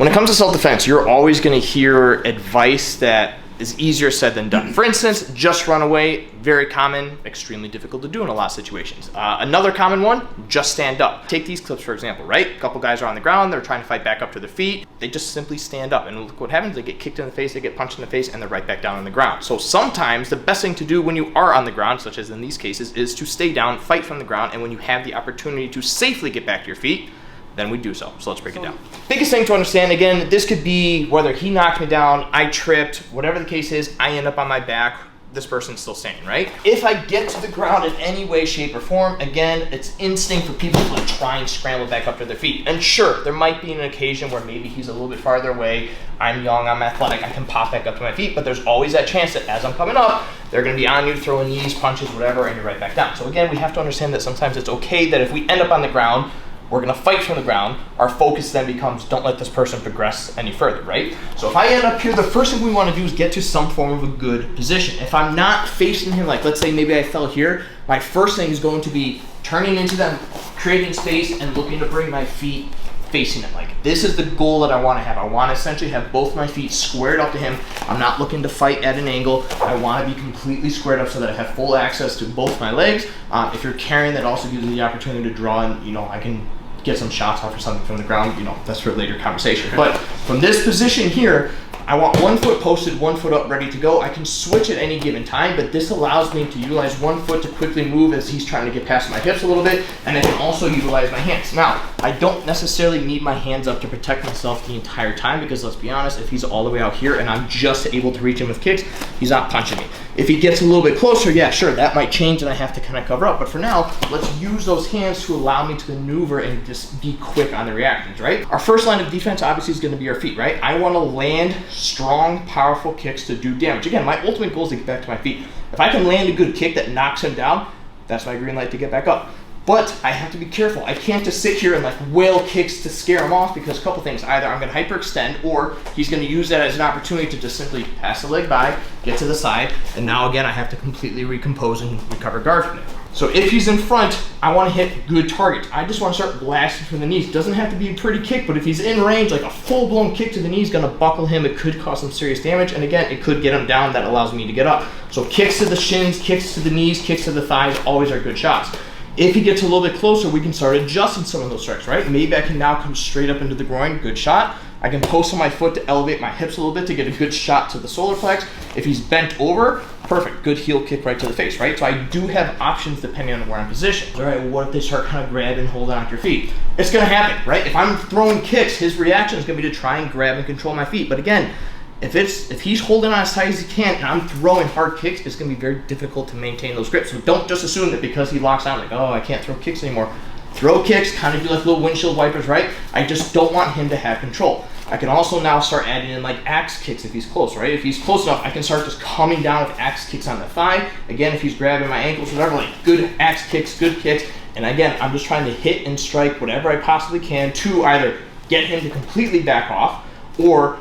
When it comes to self-defense, you're always going to hear advice that is easier said than done. For instance, just run away, very common, extremely difficult to do in a lot of situations. Another common one, just stand up. Take these clips for example, right? A couple guys are on the ground, they're trying to fight back up to their feet. They just simply stand up, and look what happens, they get kicked in the face, they get punched in the face, and they're right back down on the ground. So sometimes the best thing to do when you are on the ground, such as in these cases, is to stay down, fight from the ground, and when you have the opportunity to safely get back to your feet, then we do so. So let's break it down. Biggest thing to understand, again, this could be whether he knocked me down, I tripped, whatever the case is, I end up on my back, this person's still standing, right? If I get to the ground in any way, shape, or form, again, it's instinct for people to try and scramble back up to their feet. And sure, there might be an occasion where maybe he's a little bit farther away, I'm young, I'm athletic, I can pop back up to my feet, but there's always that chance that as I'm coming up, they're gonna be on you, throwing knees, punches, whatever, and you're right back down. So again, we have to understand that sometimes it's okay that if we end up on the ground, we're gonna fight from the ground, our focus then becomes don't let this person progress any further, right? So if I end up here, the first thing we wanna do is get to some form of a good position. If I'm not facing him, like let's say maybe I fell here, my first thing is going to be turning into them, creating space, and looking to bring my feet facing him. Like this is the goal that I wanna have. I wanna essentially have both my feet squared up to him. I'm not looking to fight at an angle. I wanna be completely squared up so that I have full access to both my legs. If you're carrying, that also gives me the opportunity to draw, and I can get some shots off or something from the ground, that's for later conversation. But from this position here, I want one foot posted, one foot up, ready to go. I can switch at any given time, but this allows me to utilize one foot to quickly move as he's trying to get past my hips a little bit, and I can also utilize my hands. Now, I don't necessarily need my hands up to protect myself the entire time, because let's be honest, if he's all the way out here and I'm just able to reach him with kicks, he's not punching me. If he gets a little bit closer, yeah, sure, that might change and I have to kind of cover up. But for now, let's use those hands to allow me to maneuver and just be quick on the reactions, right? Our first line of defense obviously is going to be our feet, right? I want to land strong, powerful kicks to do damage. Again, my ultimate goal is to get back to my feet. If I can land a good kick that knocks him down, that's my green light to get back up. But I have to be careful. I can't just sit here and like whale kicks to scare him off, because a couple things. Either I'm going to hyperextend, or he's going to use that as an opportunity to just simply pass the leg by, get to the side, and now again I have to completely recompose and recover guard from it. So if he's in front, I want to hit good targets. I just want to start blasting from the knees. It doesn't have to be a pretty kick, but if he's in range, like a full-blown kick to the knee is going to buckle him. It could cause some serious damage, and again, it could get him down. That allows me to get up. So kicks to the shins, kicks to the knees, kicks to the thighs, always are good shots. If he gets a little bit closer, we can start adjusting some of those strikes, right? Maybe I can now come straight up into the groin, good shot. I can post on my foot to elevate my hips a little bit to get a good shot to the solar plex. If he's bent over, perfect, good heel kick right to the face, right? So I do have options depending on where I'm positioned. All right, well, what if they start kind of grabbing and holding onto your feet? It's gonna happen, right? If I'm throwing kicks, his reaction is gonna be to try and grab and control my feet. But again, if he's holding on as tight as he can and I'm throwing hard kicks, it's going to be very difficult to maintain those grips. So don't just assume that because he locks down, like, oh, I can't throw kicks anymore. Throw kicks, kind of do like little windshield wipers, right? I just don't want him to have control. I can also now start adding in like axe kicks if he's close, right? If he's close enough, I can start just coming down with axe kicks on the thigh. Again, if he's grabbing my ankles, whatever, like good axe kicks, good kicks. And again, I'm just trying to hit and strike whatever I possibly can to either get him to completely back off, or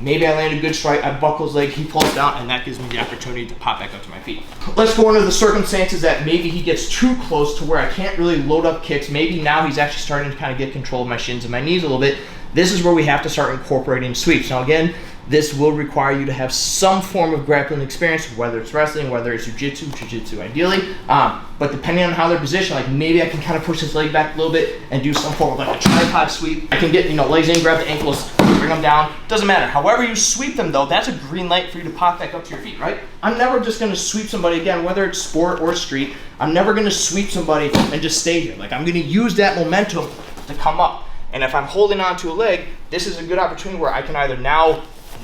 maybe I land a good strike, I buckle his leg, he falls down, and that gives me the opportunity to pop back up to my feet. Let's go into the circumstances that maybe he gets too close to where I can't really load up kicks. Maybe now he's actually starting to kind of get control of my shins and my knees a little bit. This is where we have to start incorporating sweeps. Now again, this will require you to have some form of grappling experience, whether it's wrestling, whether it's jiu-jitsu ideally. But depending on how they're positioned, like maybe I can kind of push his leg back a little bit and do some form of like a tripod sweep. I can get, legs in, grab the ankles, bring them down. Doesn't matter. However you sweep them though, that's a green light for you to pop back up to your feet, right? I'm never just gonna sweep somebody, again, whether it's sport or street, I'm never gonna sweep somebody and just stay here. Like I'm gonna use that momentum to come up. And if I'm holding on to a leg, this is a good opportunity where I can either now,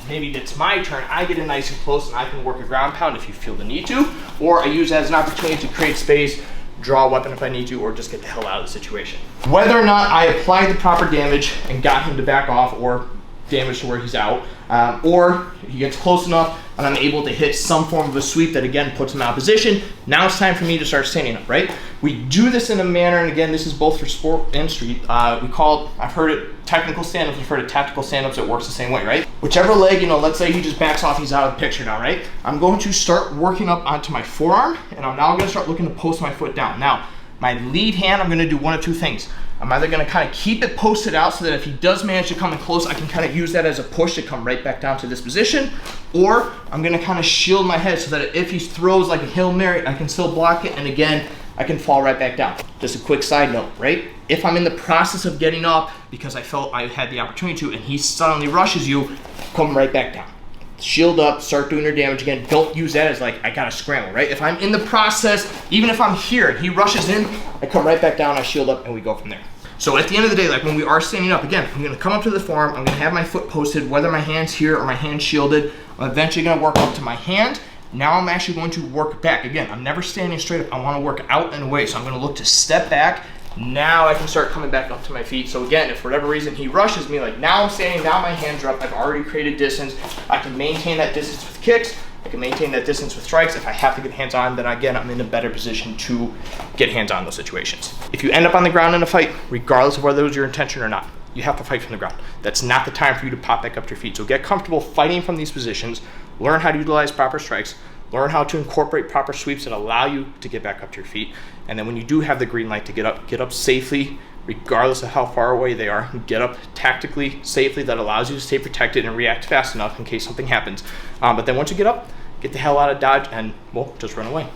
maybe it's my turn, I get in nice and close and I can work a ground pound if you feel the need to, or I use that as an opportunity to create space, draw a weapon if I need to, or just get the hell out of the situation. Whether or not I applied the proper damage and got him to back off, or damage to where he's out, or he gets close enough and I'm able to hit some form of a sweep that again puts him out of position, now it's time for me to start standing up, right? We do this in a manner, and again, this is both for sport and street, I've heard it technical stand-ups, I've heard it tactical stand-ups, it works the same way, right? Whichever leg, let's say he just backs off, he's out of the picture now, right? I'm going to start working up onto my forearm, and I'm now gonna start looking to post my foot down. Now, my lead hand, I'm gonna do one of two things. I'm either gonna kind of keep it posted out so that if he does manage to come in close, I can kind of use that as a push to come right back down to this position, or I'm gonna kind of shield my head so that if he throws like a Hail Mary, I can still block it, and again, I can fall right back down. Just a quick side note, right? If I'm in the process of getting up because I felt I had the opportunity to, and he suddenly rushes you, come right back down. Shield up, start doing your damage again. Don't use that as like, I gotta scramble, right? If I'm in the process, even if I'm here and he rushes in, I come right back down, I shield up, and we go from there. So at the end of the day, like when we are standing up, again, I'm gonna come up to the forearm, I'm gonna have my foot posted, whether my hand's here or my hand's shielded. I'm eventually gonna work up to my hand. Now I'm actually going to work back. Again, I'm never standing straight up. I wanna work out and away. So I'm gonna look to step back. Now I can start coming back up to my feet. So again, if for whatever reason he rushes me, like now I'm standing, now my hands are up, I've already created distance. I can maintain that distance with kicks. I can maintain that distance with strikes. If I have to get hands on, then again, I'm in a better position to get hands on those situations. If you end up on the ground in a fight, regardless of whether it was your intention or not, you have to fight from the ground. That's not the time for you to pop back up to your feet. So get comfortable fighting from these positions, learn how to utilize proper strikes, learn how to incorporate proper sweeps that allow you to get back up to your feet. And then when you do have the green light to get up safely, regardless of how far away they are. Get up tactically, safely, that allows you to stay protected and react fast enough in case something happens. But then once you get up, get the hell out of Dodge and, well, just run away.